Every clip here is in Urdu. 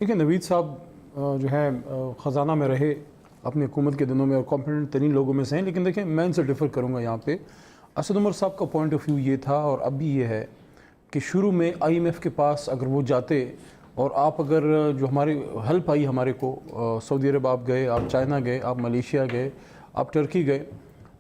دیکھیں نوید صاحب جو ہے خزانہ میں رہے اپنی حکومت کے دنوں میں اور کمپیٹنٹ ترین لوگوں میں سے ہیں، لیکن دیکھیں میں ان سے ڈفر کروں گا یہاں پہ. اسد عمر صاحب کا پوائنٹ آف ویو یہ تھا اور اب بھی یہ ہے کہ شروع میں آئی ایم ایف کے پاس اگر وہ جاتے اور آپ اگر جو ہماری ہیلپ آئی ہمارے کو، سعودی عرب آپ گئے، آپ چائنا گئے، آپ ملیشیا گئے، آپ ٹرکی گئے،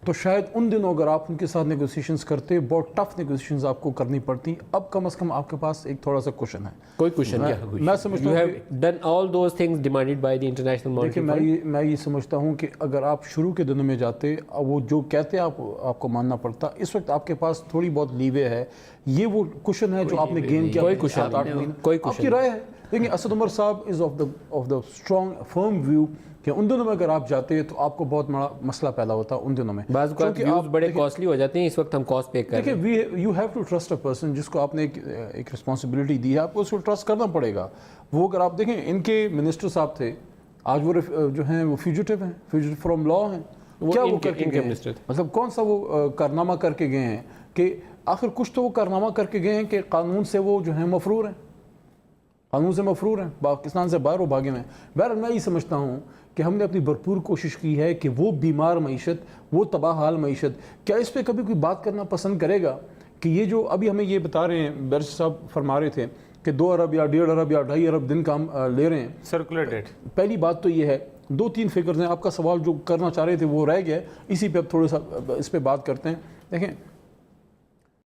تو شاید ان دنوں اگر آپ ان کے ساتھ نیگوسیشنز کرتے بہت ٹف نیگوسیشنز آپ کو کرنی پڑتی. اب کم از کم آپ کے پاس ایک تھوڑا سا کوشن ہے. کوئی کوشن کیا ہے؟ میں سمجھتا ہوں کہ done all those things demanded by the International Monetary Fund. دیکھیں میں یہ سمجھتا ہوں کہ اگر آپ شروع کے دنوں میں جاتے، وہ جو کہتے آپ کو ماننا پڑتا. اس وقت آپ کے پاس تھوڑی بہت لیوے ہے، یہ وہ کوشن ہے جو آپ نے گین کیا. کوئی کوشن نہیں، کوئی آپ کی رائے ہے. لیکن اسد عمر صاحب is of the strong firm view کہ ان دنوں میں اگر آپ جاتے تو آپ کو بہت بڑا مسئلہ پیدا ہوتا ان دنوں میں. بعض اوقات ویوز بڑے کاسٹلی ہو جاتے ہیں، اس وقت ہم کاسٹ پے کر رہے ہیں. دیکھیں you have to trust a person جس کو آپ نے ایک رسپانسبلٹی دی ہے، آپ کو اس کو ٹرسٹ کرنا پڑے گا. وہ اگر آپ دیکھیں ان کے منسٹر صاحب تھے، آج وہ جو ہیں وہ فیوجیٹو ہیں، فیوجیٹو فرام لا ہیں. کیا وہ کر کے گئے ہیں؟ مطلب کون سا وہ کارنامہ کر کے گئے ہیں کہ آخر کچھ تو وہ کارنامہ کر کے گئے ہیں کہ قانون سے وہ جو ہیں مفرور ہیں، قانون سے مفرور ہیں، پاکستان سے باہر وہ بھاگے ہوئے ہیں. بہرحال میں یہ سمجھتا ہوں کہ ہم نے اپنی بھرپور کوشش کی ہے کہ وہ بیمار معیشت، وہ تباہ حال معیشت، کیا اس پہ کبھی کوئی بات کرنا پسند کرے گا کہ یہ جو ابھی ہمیں یہ بتا رہے ہیں، بیرسٹر صاحب فرما رہے تھے کہ 2 ارب یا 1.5 ارب یا 2.5 ارب دن کا ہم لے رہے ہیں سرکولیٹڈ. پہلی بات تو یہ ہے، 2-3 فگرز ہیں. آپ کا سوال جو کرنا چاہ رہے تھے وہ رہ گیا، اسی پہ اب تھوڑا سا اس پہ بات کرتے ہیں. دیکھیں